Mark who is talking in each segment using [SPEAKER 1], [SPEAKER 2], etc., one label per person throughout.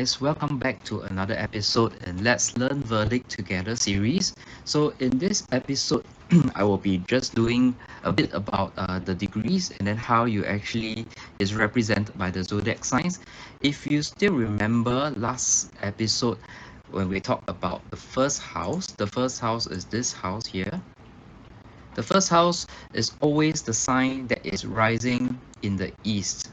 [SPEAKER 1] guys, welcome back to another episode in Let's Learn Vedic Together series. So in this episode, I will be just doing a bit about the degrees and then how you actually is represented by the zodiac signs. If you still remember last episode when we talked about the first house is this house here. The first house is always the sign that is rising in the east.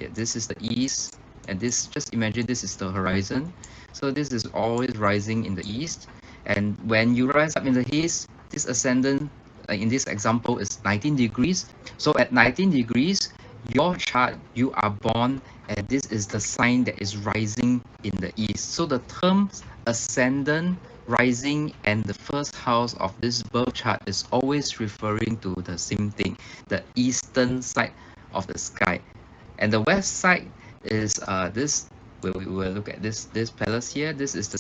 [SPEAKER 1] Yeah, this is the east, and this, just imagine this is the horizon. So this is always rising in the east, and when you rise up in the east, this ascendant in this example is 19 degrees. So at 19 degrees, your chart, you are born, and this is the sign that is rising in the east. So the terms ascendant, rising, and the first house of this birth chart is always referring to the same thing, the eastern side of the sky. And the west side is this, where we will look at this palace here. This is the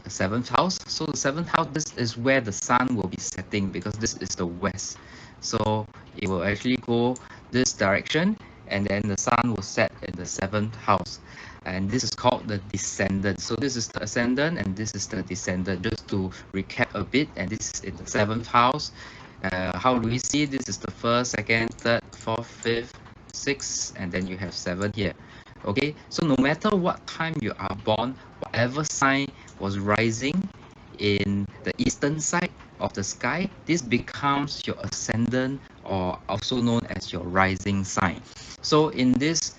[SPEAKER 1] seventh house. So the seventh house, this is where the sun will be setting, because this is the west. So it will actually go this direction, and then the sun will set in the seventh house, and this is called the descendant. So this is the ascendant and this is the descendant, just to recap a bit. And this is in the seventh house. How do we see? This is the first, second, third, fourth, fifth, 6, and then you have 7 here. Okay, so no matter what time you are born, whatever sign was rising in the eastern side of the sky, this becomes your ascendant, or also known as your rising sign. So in this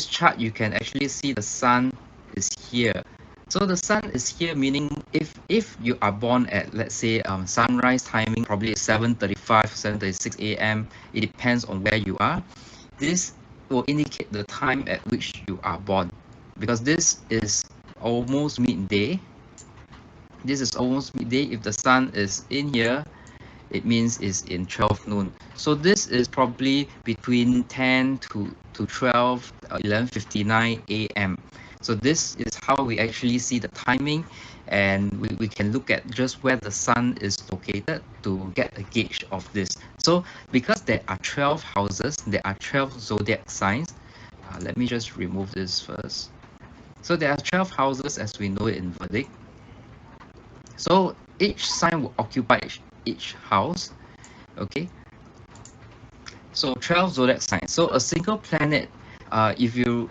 [SPEAKER 1] chart, you can actually see the sun is here. So the sun is here, meaning if you are born at, let's say, sunrise timing, probably 7:35, 7:36 a.m. It depends on where you are. This will indicate the time at which you are born, because this is almost midday. This is almost midday. If the sun is in here, it means it's in 12 noon. So this is probably between 10 to 12, 11:59 a.m. So this is how we actually see the timing, and we can look at just where the sun is located to get a gauge of this. So because there are 12 houses, there are 12 zodiac signs. Let me just remove this first. So there are 12 houses as we know it in Vedic. So each sign will occupy each house. Okay, so 12 zodiac signs. So a single planet, if you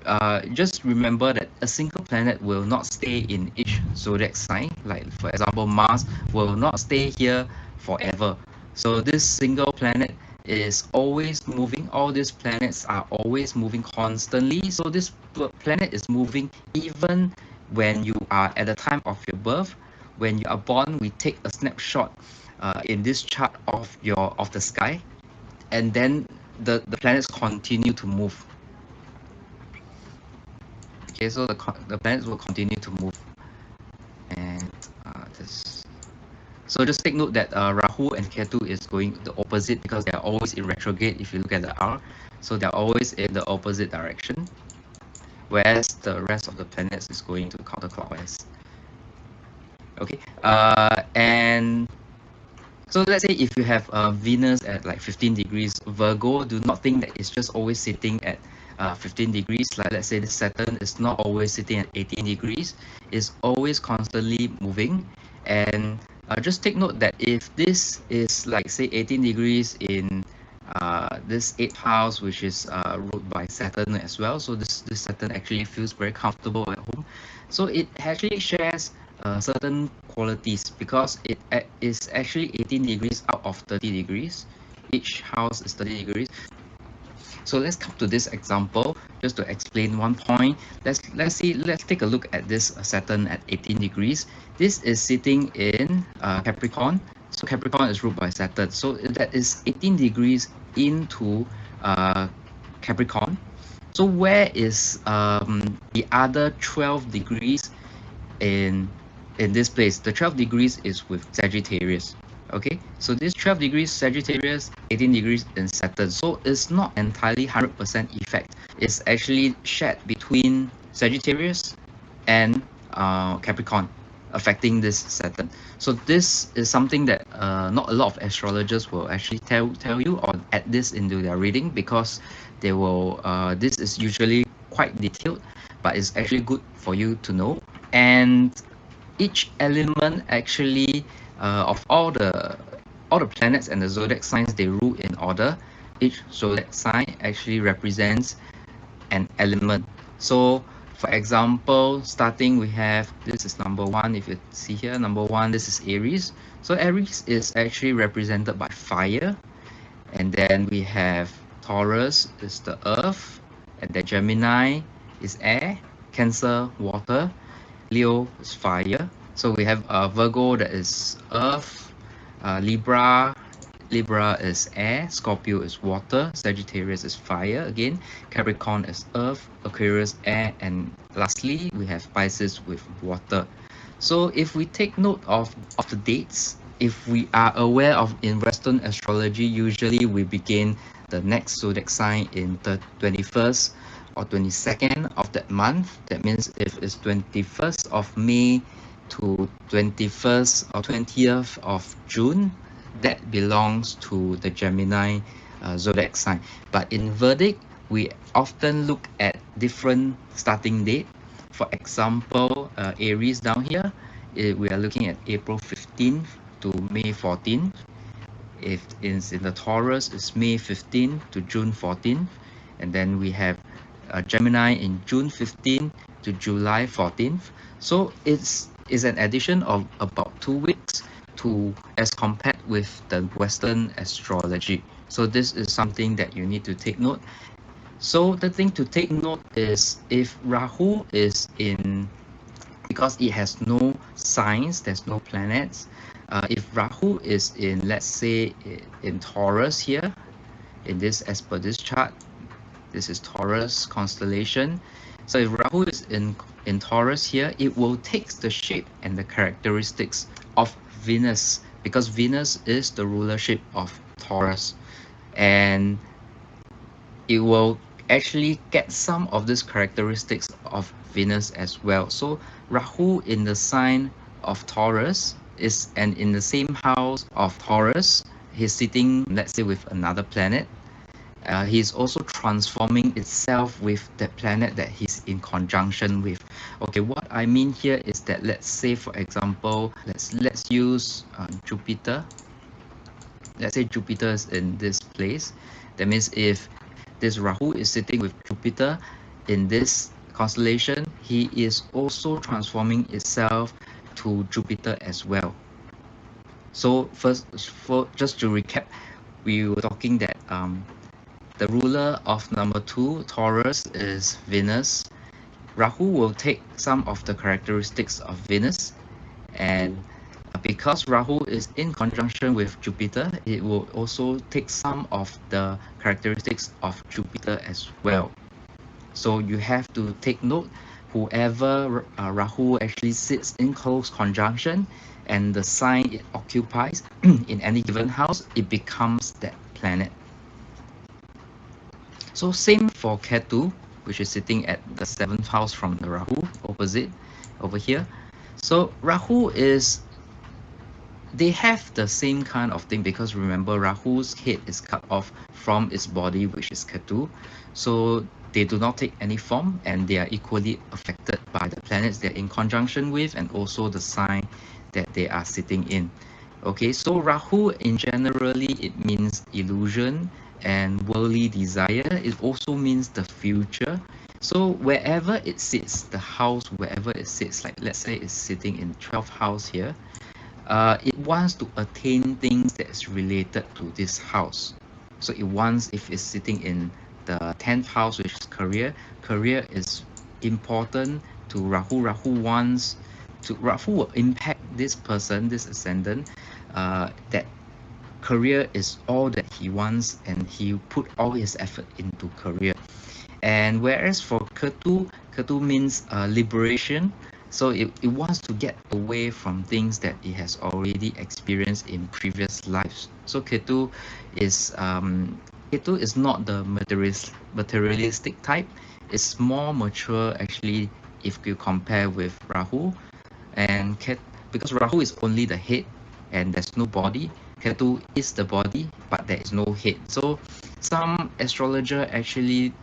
[SPEAKER 1] just remember that a single planet will not stay in each zodiac sign. Like for example, Mars will not stay here forever. So this single planet is always moving. All these planets are always moving constantly. So this planet is moving even when you are at the time of your birth. When you are born, we take a snapshot in this chart of the sky, and then the planets continue to move. Okay, so the planets will continue to move, and this. So just take note that Rahu and Ketu is going the opposite, because they are always in retrograde. If you look at the R, so they're always in the opposite direction, whereas the rest of the planets is going to counterclockwise. Okay, and so let's say if you have Venus at like 15 degrees Virgo, do not think that it's just always sitting at 15 degrees. Like let's say the Saturn is not always sitting at 18 degrees. It's always constantly moving. And just take note that if this is like say 18 degrees in this 8th house, which is ruled by Saturn as well. So this Saturn actually feels very comfortable at home. So it actually shares certain qualities, because it is actually 18 degrees out of 30 degrees. Each house is 30 degrees. So let's come to this example just to explain one point. Let's take a look at this Saturn at 18 degrees. This is sitting in Capricorn. So Capricorn is ruled by Saturn. So that is 18 degrees into Capricorn. So where is the other 12 degrees in this place? The 12 degrees is with Sagittarius. Okay, so this 12 degrees Sagittarius, 18 degrees in Saturn. So it's not entirely 100% effect. It's actually shared between Sagittarius and Capricorn, affecting this Saturn. So this is something that not a lot of astrologers will actually tell you or add this into their reading, because they will this is usually quite detailed. but it's actually good for you to know. And each element actually of all the planets and the zodiac signs, they rule in order. Each zodiac sign actually represents an element. So for example, starting we have, this is number one. If you see here, number one, this is Aries. So Aries is actually represented by fire. And then we have Taurus is the earth, and then Gemini is air, Cancer water, Leo is fire. So we have Virgo, that is earth, Libra is air, Scorpio is water, Sagittarius is fire again, Capricorn is earth, Aquarius air, and lastly we have Pisces with water. So if we take note of the dates, if we are aware of, in Western astrology, usually we begin the next zodiac sign in the 21st or 22nd of that month. That means if it's 21st of May to 21st or 20th of June, that belongs to the Gemini zodiac sign. But in Vedic, we often look at different starting date. For example, Aries down here, we are looking at April 15th to May 14th. If it's in the Taurus, it's May 15th to June 14th. And then we have Gemini in June 15th to July 14th. So it's an addition of about 2 weeks to as compared with the Western astrology. So this is something that you need to take note. So the thing to take note is if Rahu is in, because it has no signs, there's no planets. If Rahu is in, let's say, in Taurus here, in this, as per this chart, this is Taurus constellation. So if Rahu is in Taurus here, it will take the shape and the characteristics of Venus, because Venus is the rulership of Taurus, and it will actually get some of these characteristics of Venus as well. So Rahu in the sign of Taurus is, and in the same house of Taurus, he's sitting, let's say, with another planet. He's also transforming itself with the planet that he's in conjunction with. Okay, what I mean here is that, let's say, for example, let's use Jupiter. Let's say Jupiter is in this place. That means if this Rahu is sitting with Jupiter in this constellation, he is also transforming itself to Jupiter as well. So first, just to recap, we were talking that the ruler of number 2, Taurus, is Venus. Rahu will take some of the characteristics of Venus, and because Rahu is in conjunction with Jupiter, it will also take some of the characteristics of Jupiter as well. So you have to take note, whoever Rahu actually sits in close conjunction and the sign it occupies in any given house, it becomes that planet. So same for Ketu, which is sitting at the 7th house from the Rahu, opposite over here. So Rahu is, they have the same kind of thing, because remember, Rahu's head is cut off from its body, which is Ketu. So they do not take any form, and they are equally affected by the planets they're in conjunction with, and also the sign that they are sitting in. Okay, so Rahu in generally, it means illusion and worldly desire. It also means the future. So wherever it sits, the house, wherever it sits, like let's say it's sitting in 12th house here, it wants to attain things that is related to this house. So it wants, if it's sitting in the 10th house, which is career is important to Rahu. Rahu will impact this person, this ascendant, that career is all that he wants, and he put all his effort into career. And whereas for Ketu means liberation. So it wants to get away from things that it has already experienced in previous lives. So Ketu is not the materialistic type. It's more mature actually if you compare with Rahu. And because Rahu is only the head and there's no body, Ketu is the body but there is no head. So some astrologer actually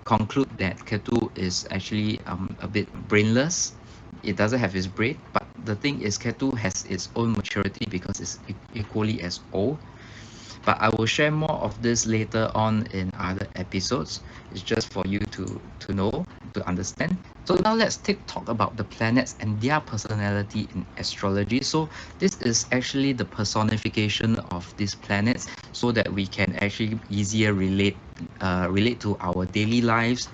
[SPEAKER 1] conclude that Ketu Ketu is actually a bit brainless. It doesn't have its brain, but the thing is Ketu has its own maturity because it's equally as old. But I will share more of this later on in other episodes. It's just for you to know, to understand. So now let's talk about the planets and their personality in astrology. So this is actually the personification of these planets so that we can actually easier relate to our daily lives,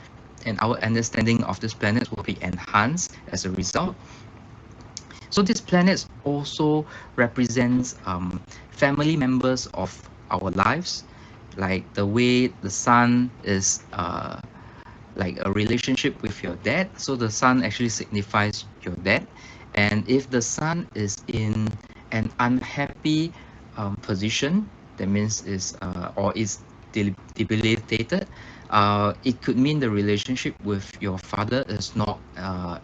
[SPEAKER 1] and our understanding of these planets will be enhanced as a result. So these planets also represents family members of our lives, like the way the sun is like a relationship with your dad. So the sun actually signifies your dad, and if the sun is in an unhappy position, that means is or is debilitated, it could mean the relationship with your father is not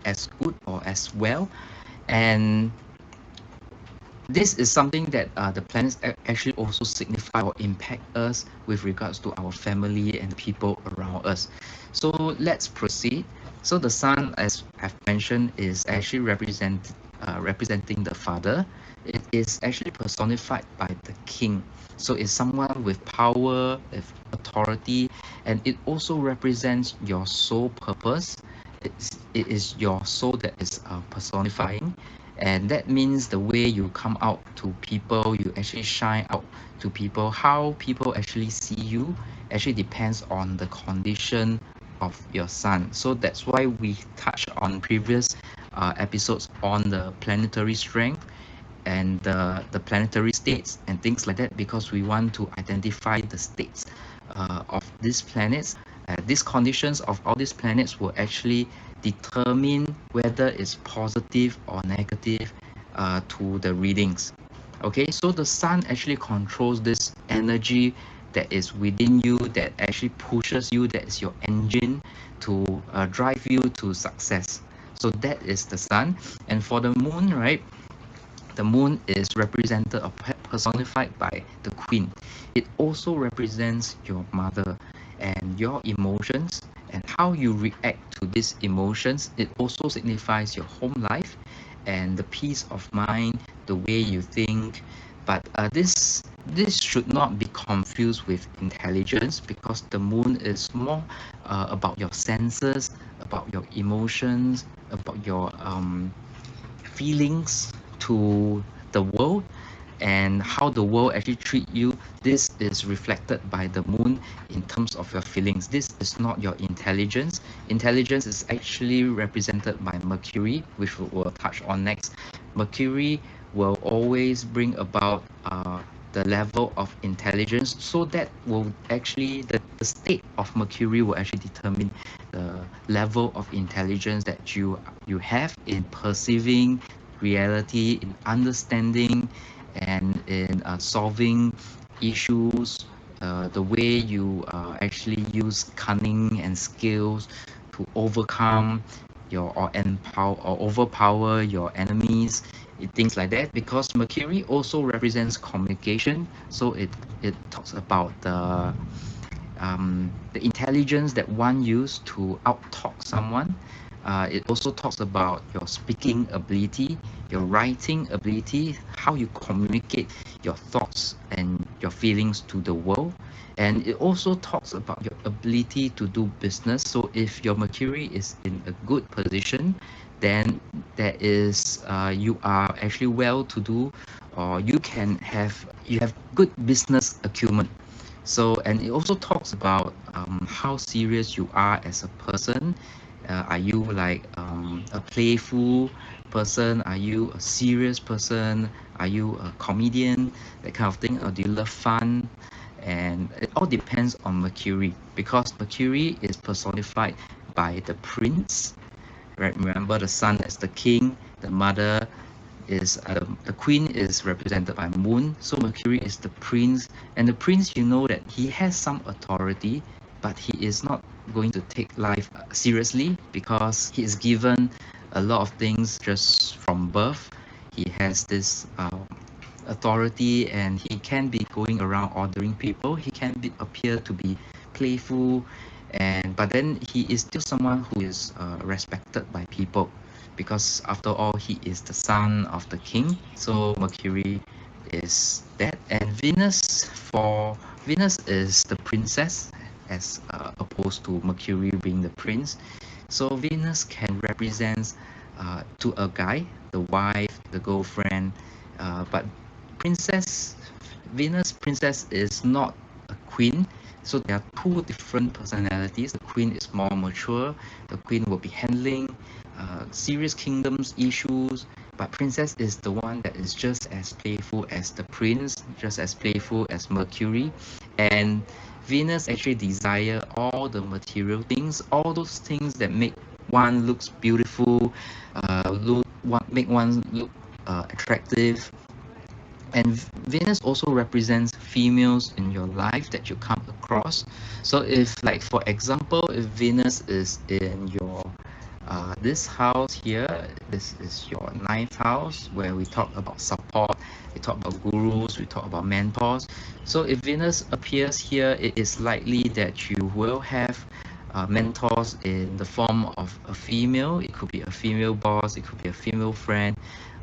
[SPEAKER 1] as good or as well. And this is something that the planets actually also signify or impact us with regards to our family and people around us. So let's proceed. So the sun, as I've mentioned, is actually representing the father. It is actually personified by the king. So it's someone with power, with authority, and it also represents your soul purpose. It is your soul that is personifying, and that means the way you come out to people, you actually shine out to people. How people actually see you actually depends on the condition of your sun. So that's why we touched on previous episodes on the planetary strength and the planetary states and things like that, because we want to identify the states of these planets. These conditions of all these planets will actually determine whether it's positive or negative to the readings. Okay, so the sun actually controls this energy that is within you, that actually pushes you, that is your engine to drive you to success. So that is the sun. And for the moon, right, the moon is represented or personified by the queen. It also represents your mother and your emotions and how you react to these emotions. It also signifies your home life and the peace of mind, the way you think. But this should not be confused with intelligence, because the moon is more about your senses, about your emotions, about your feelings to the world, and how the world actually treat you. This is reflected by the moon in terms of your feelings. This is not your intelligence. Intelligence is actually represented by Mercury, which we'll touch on next. Mercury will always bring about the level of intelligence, so that will actually the state of Mercury will actually determine the level of intelligence that you have in perceiving reality, in understanding, and in solving issues, the way you actually use cunning and skills to overcome your or empower or overpower your enemies, things like that. Because Mercury also represents communication, so it talks about the intelligence that one use to out-talk someone. It also talks about your speaking ability, your writing ability, how you communicate your thoughts and your feelings to the world. And it also talks about your ability to do business. So if your Mercury is in a good position, then there is you are actually well to do, or you have good business acumen. So, and it also talks about how serious you are as a person. Are you like a playful person? Are you a serious person? Are you a comedian? That kind of thing. Or do you love fun? And it all depends on Mercury, because Mercury is personified by the prince. Right? Remember, the sun as the king, the mother is the queen is represented by moon. So Mercury is the prince, and the prince, you know that he has some authority, but he is not going to take life seriously, because he is given a lot of things just from birth. He has this authority, and he can be going around ordering people. He can appear to be playful, and but then he is still someone who is respected by people, because after all he is the son of the king. So Mercury is that. And Venus is the princess, as opposed to Mercury being the prince. So Venus can represent to a guy, the wife, the girlfriend, but princess Venus princess is not a queen. So there are two different personalities. The queen is more mature. The queen will be handling serious kingdoms issues, but princess is the one that is just as playful as the prince, just as playful as Mercury. And Venus actually desire all the material things, all those things that make one looks beautiful, make one look attractive. And Venus also represents females in your life that you come across. So if, like, for example, if Venus is in your this house here, this is your ninth house, where we talk about support, we talk about gurus, we talk about mentors. So if Venus appears here, it is likely that you will have mentors in the form of a female. It could be a female boss, it could be a female friend,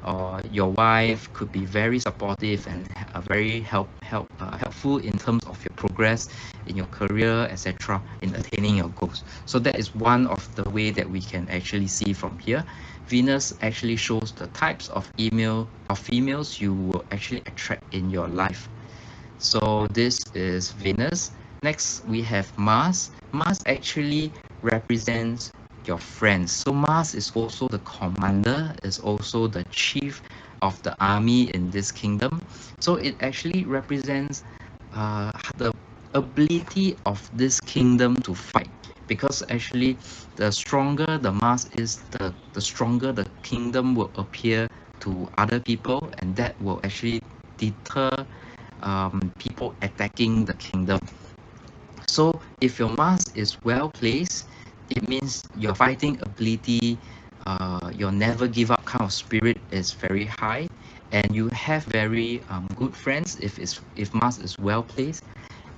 [SPEAKER 1] or your wife could be very supportive and very helpful in terms of your progress in your career, etc., in attaining your goals. So that is one of the way that we can actually see from here. Venus actually shows the types of females you will actually attract in your life. So this is Venus. Next, we have Mars. Mars actually represents your friends. So Mars is also the commander, is also the chief of the army in this kingdom. So it actually represents the ability of this kingdom to fight, because actually the stronger the Mars is, the stronger the kingdom will appear to other people, and that will actually deter people attacking the kingdom. So if your Mars is well placed, it means your fighting ability, your never give up kind of spirit is very high, and you have very good friends if Mars is well placed.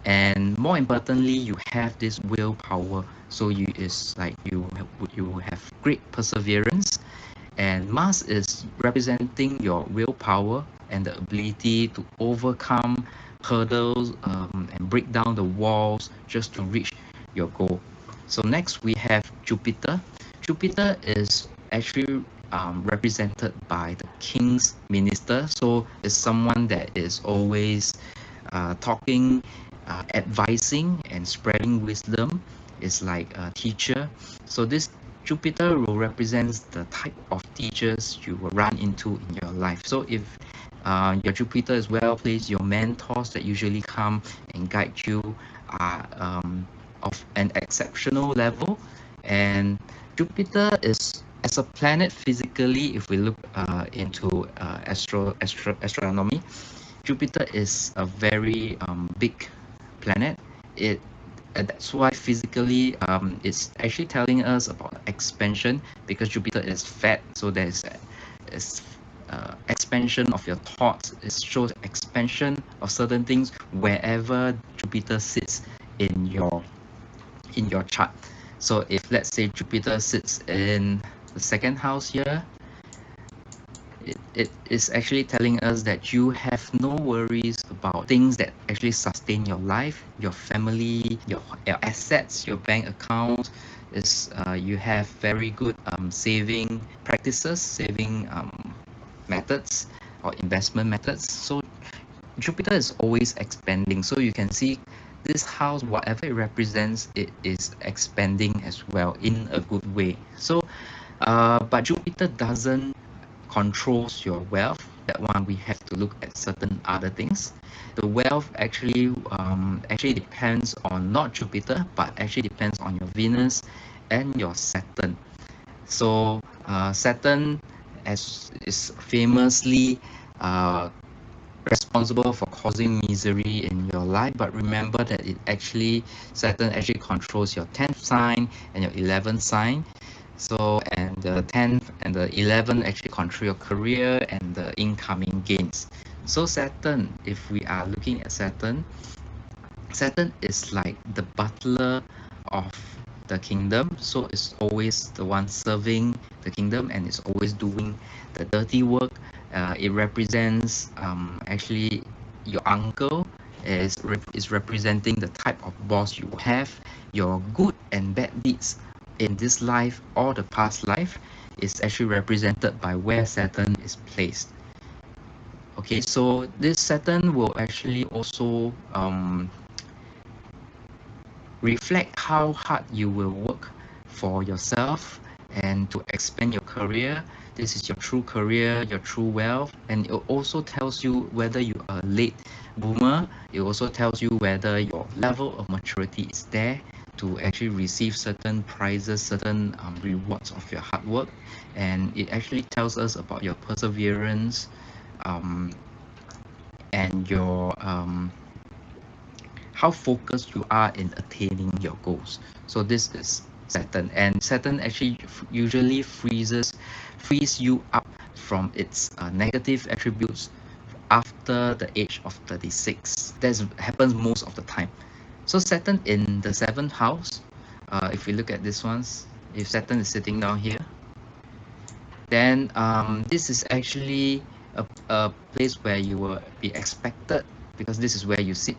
[SPEAKER 1] And more importantly, you have this willpower. So you have great perseverance, and Mars is representing your willpower and the ability to overcome hurdles and break down the walls just to reach your goal. So next we have Jupiter. Jupiter is actually represented by the king's minister. So it's someone that is always talking, advising, and spreading wisdom. Is like a teacher. So this Jupiter will represent the type of teachers you will run into in your life. So if your Jupiter is well placed, your mentors that usually come and guide you are of an exceptional level. And Jupiter is, as a planet physically, if we look into astronomy, Jupiter is a very big planet. That's why physically it's actually telling us about expansion, because Jupiter is fat, so there's expansion of your thoughts. It shows expansion of certain things wherever Jupiter sits in your chart. So if, let's say, Jupiter sits in the second house here, it is actually telling us that you have no worries about things that actually sustain your life, your family, your assets, your bank account. You have very good saving practices, saving methods or investment methods. So Jupiter is always expanding. So you can see this house, whatever it represents, it is expanding as well in a good way. So but Jupiter doesn't controls your wealth. That one we have to look at certain other things. The wealth actually depends on not Jupiter, but actually depends on your Venus and your Saturn. So Saturn is famously responsible for causing misery in your life, but remember that Saturn actually controls your 10th sign and your 11th sign. So, and the 10th and the 11th actually control your career and the incoming gains. So Saturn, if we are looking at Saturn is like the butler of the kingdom, so it's always the one serving the kingdom and it's always doing the dirty work. It represents actually your uncle is representing the type of boss you have. Your good and bad deeds in this life or the past life is actually represented by where Saturn is placed. Okay, so this Saturn will actually also reflect how hard you will work for yourself and to expand your career. This is your true career, your true wealth, and it also tells you whether you are a late boomer. It also tells you whether your level of maturity is there to actually receive certain prizes, certain rewards of your hard work. And it actually tells us about your perseverance and your how focused you are in attaining your goals. So this is Saturn, and Saturn actually usually frees you up from its negative attributes after the age of 36. That happens most of the time. So Saturn in the seventh house, if we look at this ones, if Saturn is sitting down here, then this is actually a place where you will be expected, because this is where you sit.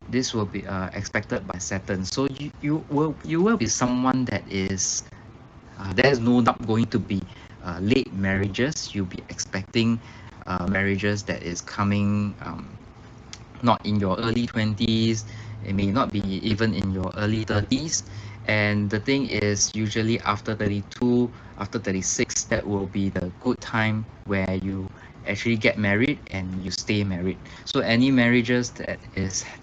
[SPEAKER 1] This will be expected by Saturn. So you will be someone that is there's no doubt going to be late marriages. You'll be expecting marriages that is coming not in your early 20s. It may not be even in your early 30s. And the thing is, usually after 32, after 36, that will be the good time where you actually get married and you stay married. So any marriages that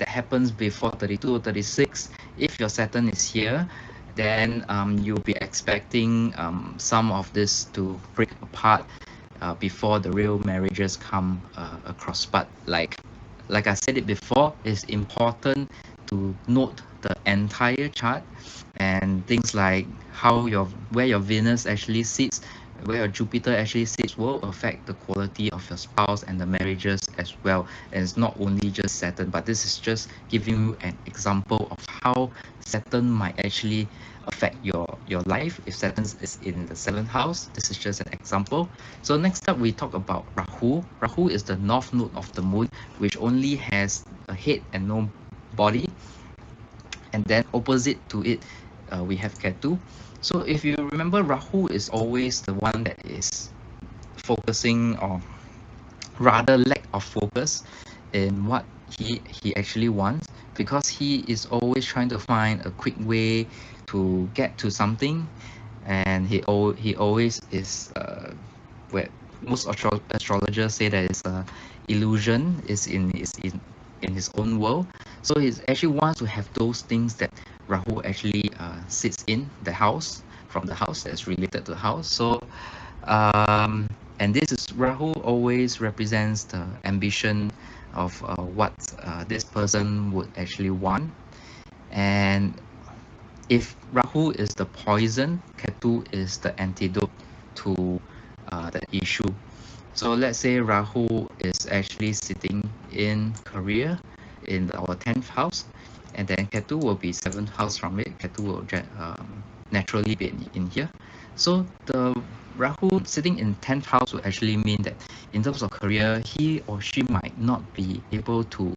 [SPEAKER 1] happens before 32 or 36, if your Saturn is here, then you'll be expecting some of this to break apart before the real marriages come across. But like I said it before, it's important to note the entire chart, and things like where your Venus actually sits, where your Jupiter actually sits, will affect the quality of your spouse and the marriages as well. And it's not only just Saturn, but this is just giving you an example of how Saturn might actually affect your life. If Saturn is in the seventh house, this is just an example. So next up, we talk about Rahu. Rahu is the north node of the moon, which only has a head and no body. And then opposite to it, we have Ketu. So if you remember, Rahu is always the one that is focusing, or rather lack of focus in what he actually wants, because he is always trying to find a quick way to get to something. And he always is where most astrologers say that it's a illusion, is in his own world. So he actually wants to have those things that Rahu actually sits in the house, from the house that's related to the house. So and this is Rahu always represents the ambition of what this person would actually want. And if Rahu is the poison, Ketu is the antidote to the issue. So let's say Rahu is actually sitting in career in our 10th house, and then Ketu will be 7th house from it. Ketu will naturally be in here. So the Rahu sitting in 10th house will actually mean that in terms of career, he or she might not be able to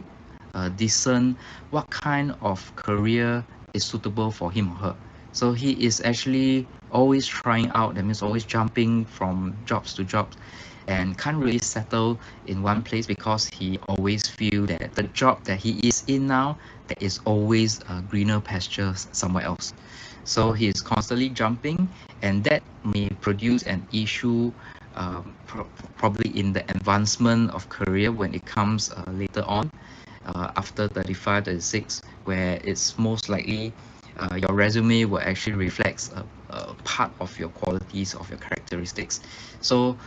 [SPEAKER 1] discern what kind of career is suitable for him or her. So he is actually always trying out, that means always jumping from jobs to jobs, and can't really settle in one place, because he always feel that the job that he is in now, there is always greener pastures somewhere else. So he is constantly jumping, and that may produce an issue probably in the advancement of career when it comes later on, after 35, 36, where it's most likely your resume will actually reflects a part of your qualities, of your characteristics. So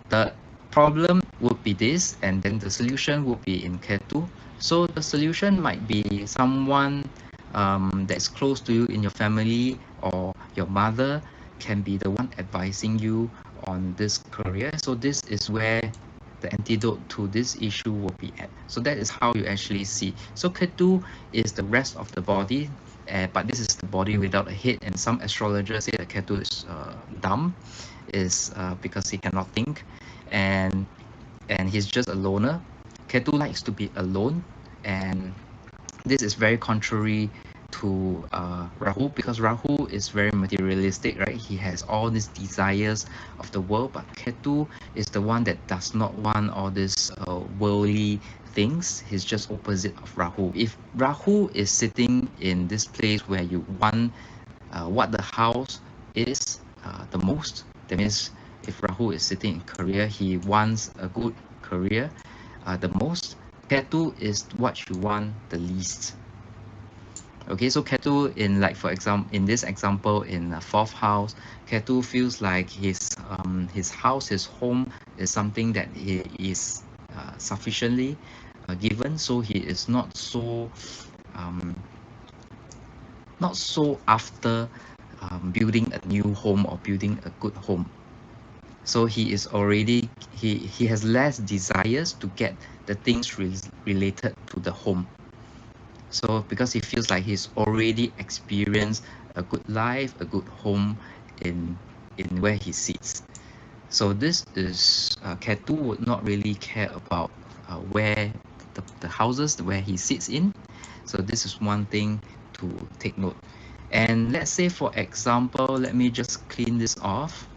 [SPEAKER 1] the problem would be this, and then the solution would be in Ketu. So the solution might be someone that's close to you in your family, or your mother can be the one advising you on this career. So this is where the antidote to this issue will be at. So that is how you actually see. So Ketu is the rest of the body, but this is the body without a head, and some astrologers say that Ketu is dumb, is because he cannot think, and he's just a loner. Ketu likes to be alone, and this is very contrary to Rahu, because Rahu is very materialistic, right? He has all these desires of the world, but Ketu is the one that does not want all these worldly things. He's just opposite of Rahu. If Rahu is sitting in this place where you want what the house is the most, that means if Rahu is sitting in career, he wants a good career the most. Ketu is what you want the least. Okay, so Ketu in, like, for example, in this example, in the 4th house, Ketu feels like his house, his home is something that he is sufficiently given, so he is not so after building a new home or building a good home. So he is already, he has less desires to get the things related to the home. So because he feels like he's already experienced a good life, a good home in where he sits. So this is Ketu would not really care about where the houses where he sits in. So this is one thing to take note. And let's say, for example, let me just clean this off.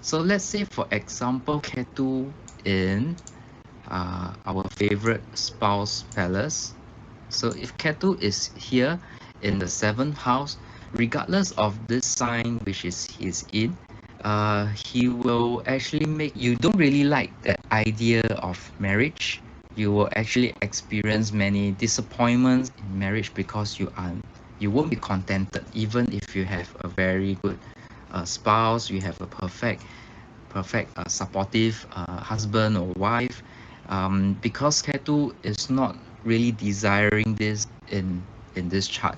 [SPEAKER 1] So let's say, for example, Ketu in our favorite spouse palace. So if Ketu is here in the 7th house, regardless of this sign which is he's in, he will actually make you don't really like that idea of marriage. You will actually experience many disappointments in marriage because you won't be contented even if you have a very good spouse, you have a perfect supportive husband or wife, because Ketu is not really desiring this in this chart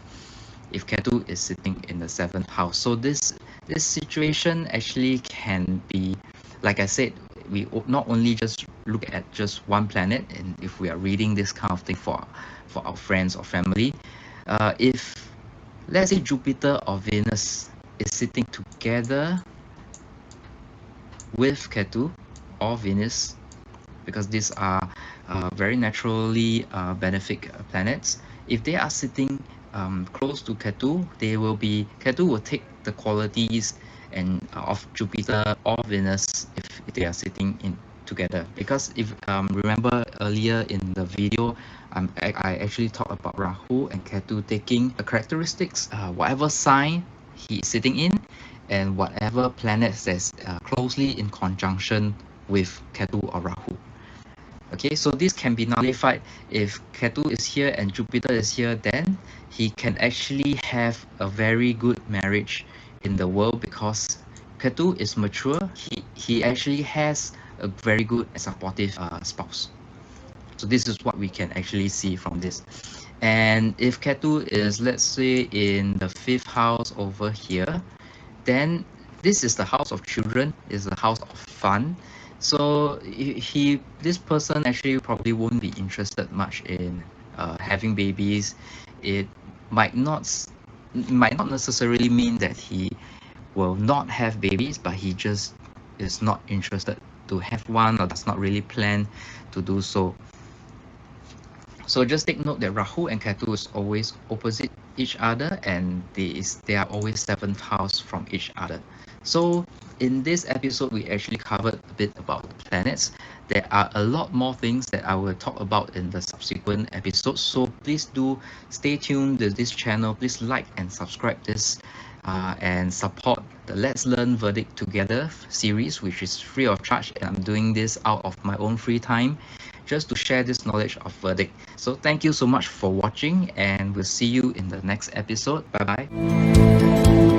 [SPEAKER 1] if Ketu is sitting in the 7th house. So this situation actually can be, like I said, we not only just look at just one planet, and if we are reading this kind of thing for our friends or family, if let's say Jupiter or Venus is sitting together with Ketu or Venus, because these are very naturally benefic planets. If they are sitting close to Ketu, Ketu will take the qualities and of Jupiter or Venus if they are sitting in together. Because if remember earlier in the video, I actually talked about Rahu and Ketu taking the characteristics, whatever sign he is sitting in, and whatever planets that's closely in conjunction with Ketu or Rahu. Okay, so this can be nullified if Ketu is here and Jupiter is here. Then he can actually have a very good marriage in the world, because Ketu is mature. He actually has a very good and supportive spouse. So this is what we can actually see from this. And if Ketu is, let's say, in the 5th house over here, then this is the house of children, is the house of fun. So this person actually probably won't be interested much in having babies. It might not necessarily mean that he will not have babies, but he just is not interested to have one, or does not really plan to do so. So just take note that Rahu and Ketu is always opposite each other, and they are always 7th house from each other. So in this episode, we actually covered a bit about the planets. There are a lot more things that I will talk about in the subsequent episodes. So please do stay tuned to this channel. Please like and subscribe this and support the Let's Learn Vedic Together series, which is free of charge, and I'm doing this out of my own free time just to share this knowledge of Vedic. So thank you so much for watching, and we'll see you in the next episode. Bye bye.